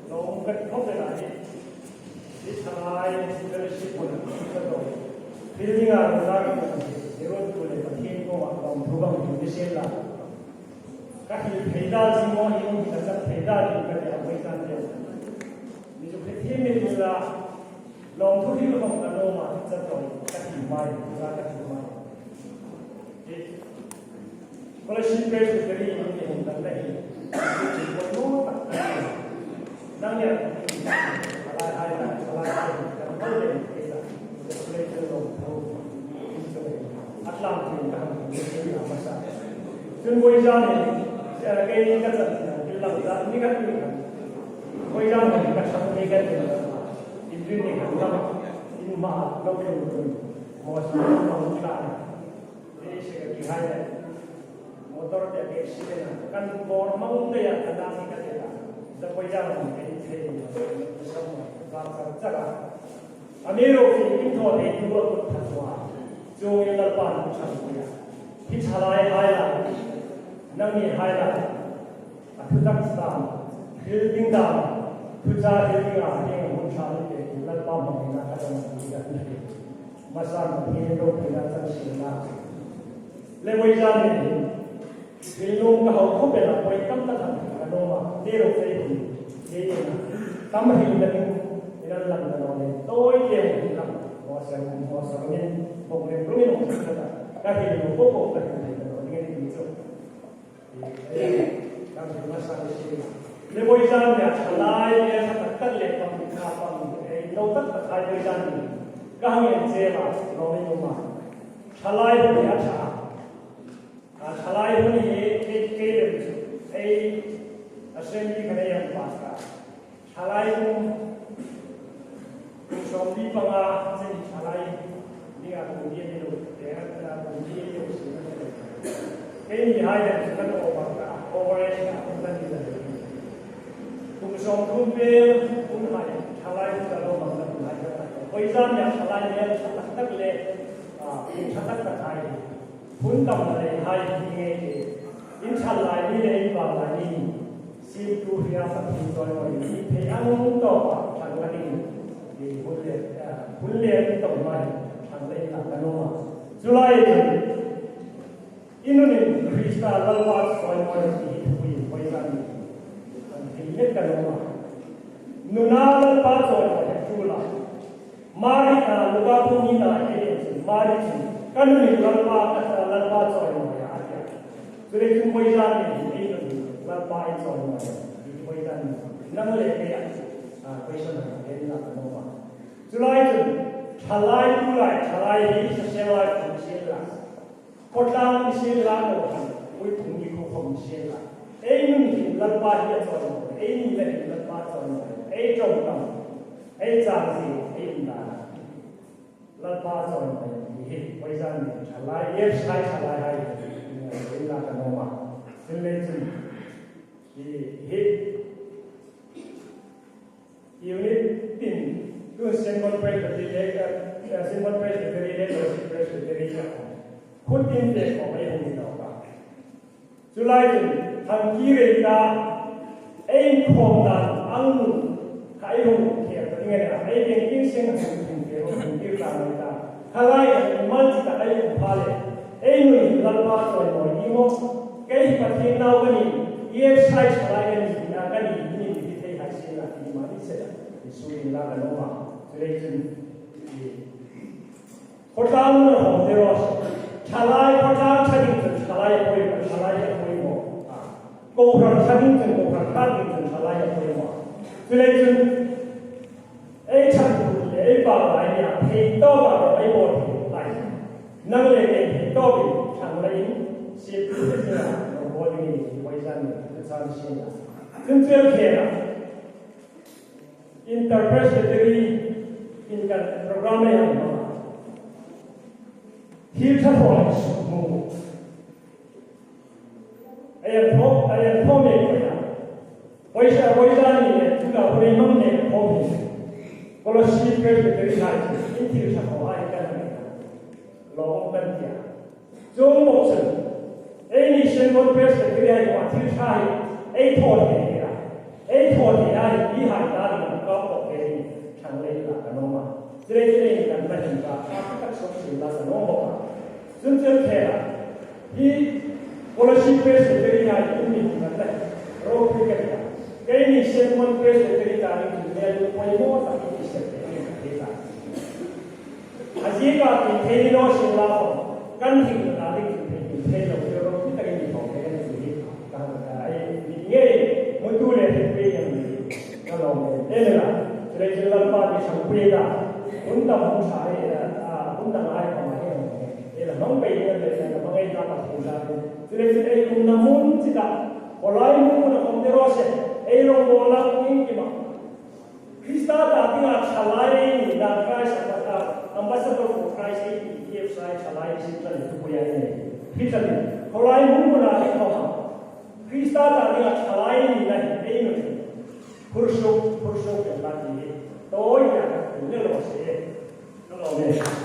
너무 컴플레나지 이 차라리 leadership 보는 것도 빌딩하는 사람은 이런 분에 팀도 아까 도감 유지실라 các 배다 지모 이런 기사 배다 이렇게 하고 있는데 이제 팀이 là lòng thu hút không cần đâu mà rất rồi các 팀 mai ra các 팀 mai có lẽ xin phép từ cái những cái hình ảnh này chỉ có nó đang nhận lại cần có lên cái là lên cái lòng thu ắt làm thì làm cái làm mà sao chuyên môn ra này cái giật cái lòng ra những cái quay ra này các sản phẩm cái ini kan ini mah lo yang mau semua mau jalan jadi sekali hari motor dia accident kan bor mau dia kena ni kata dah jalan ini semua kalau jaga Amiro ini tu ada dua kota jo yang lepas macam dia hijalai highlight nami highlight aku tak tahu building dah Puja building ah yang muncul itu lepas mengenai kata macam ni masa hidup kita tersirat. Lepas itu, film kau kau bela kau ikam tak ada nama dia itu dia tambah hidup ini dalam dalam toy dia hidup masa ni problem problem kita kaki hidup pokok kita dengan itu. Kami masa ini Lepas itu, halai dia tak lepas apa nau tak halai dia ni, kami yang jelas kami rumah. Halai dia cah, halai dia kelem, assembly kena yang pasca. Halai tu sombi panga, jadi halai dia kemudian itu dia kemudian itu ini hanya sekedar overhead dan tidak. Kungsong kumpil, kumai, halai kalau bangsa kumai. Oizam yang halai yang tak le, tak terkai. Pun tak le hai ini. Insyaallah ini le ibadah ini. Siapa yang tak berdoa ini, pegang doa jangan ini. Boleh itu mai, jangan tak kanoa. Julai ini Krista lepas soal ini, oizam ini. Ini kalau nunal pasal cula, mari kita lupa punina ini, mari kan ni lupa pasal pasal ini ada. Jadi cuma ini lupa pasal ini, cuma ini. Namun lepas question ini nak nama. Julai itu, halai ini sesuai fungsi lah. Kota fungsi lah, we fungsi fungsi lah. Ini lepas dia soal. Ini lepas soal. Ini jauh ini jangan ini dah. Lepas soal ini, wajah ni, calai, calai, ini nak nama. Selepas ini, unit tin, tu symbol price dari Putin dia kau ini tahu. Julai ini, thằng kiri ta ai không đàn ăn cái hùng kia cái nghe là ai những cái sinh hùng kia hùng kia làm người ta halai mình chỉ là ai hùng phá lệ ai người làm phá rồi nói như ngô cái phát hiện nào cái gì yes sai sai cái gì là cái gì như thì thấy hay xem là thì mà đi sẽ thì suy là cái nó mà cho nên có sao nó không thể rồi halai có sao thay đổi halai quay cô phần thân trên cô phần khác trên salai ở đây mà, cho nên trên ấy chẳng đủ để bảo lại nhà thì to vào cái bộ lại, năng lực thì to bị chẳng lấy xếp cái là bộ này quay ra này cái sao xếp là, chân chân kia là interpretatory in cái program này mà, hiểu thật rồi mù. Ayat thom ni, wajah ni juga boleh mengenai thom ni. Kalau sikap dari hari ini sama ayat ni, long berdia. Jom maksud, ini symbol pers dari ayat wajib saya, thom ni dia. ấy thôi thì ai đi hải ta thì nó có một cái thằng lên là cái nó mà cho nên cần phải chúng ta các số sự là nó mộtซึ่งเชื่อแค่ที่ policy base จะได้ยังอยู่นี่มันได้โรคที่เกิดจากการนี้เชื่อมัน base จะได้การที่เนี่ยอยู่ไม่หมดแต่ที่เชื่อได้ที่ได้อาชีพการที่เทนิโนชิลาฟกันที่เราได้ที่เทนิโนเชื่อเราที่ตะกี้บอกแค่นี้การไอ้เนี่ยมันดูเลยที่เป็นอย่างนี้ก็ลองเนี่ยนี่แหละจะได้เชื่อเราที่สังเกตได้คุณต้องมองสายคุณต้องอะไรประมาณนี้นี่แหละน้องไปเนี่ยเลยนะน้องไอ้ตาปัดหูตาจะได้ไอ้คุณน้ำมันจิตาพอไล่มุ่งนะคงจะรอเสียไอ้ลงโบราณนี่กี่มั้งคริสต์ตาที่อาชาไลนี่ดาคายสักตาอัมบาสเดอร์ของคริสต์ที่เอฟไซชาไลสิบตันทุกอย่างเนี่ยที่จะเนี่ยพอไล่มุ่งนะที่เขาทำคริสต์ตาที่อาชาไลนี่นะไอ้นู่นพุทธโชเป็นตาที่โตอย่างนี้เรื่องอะไรก็เราเนี่ย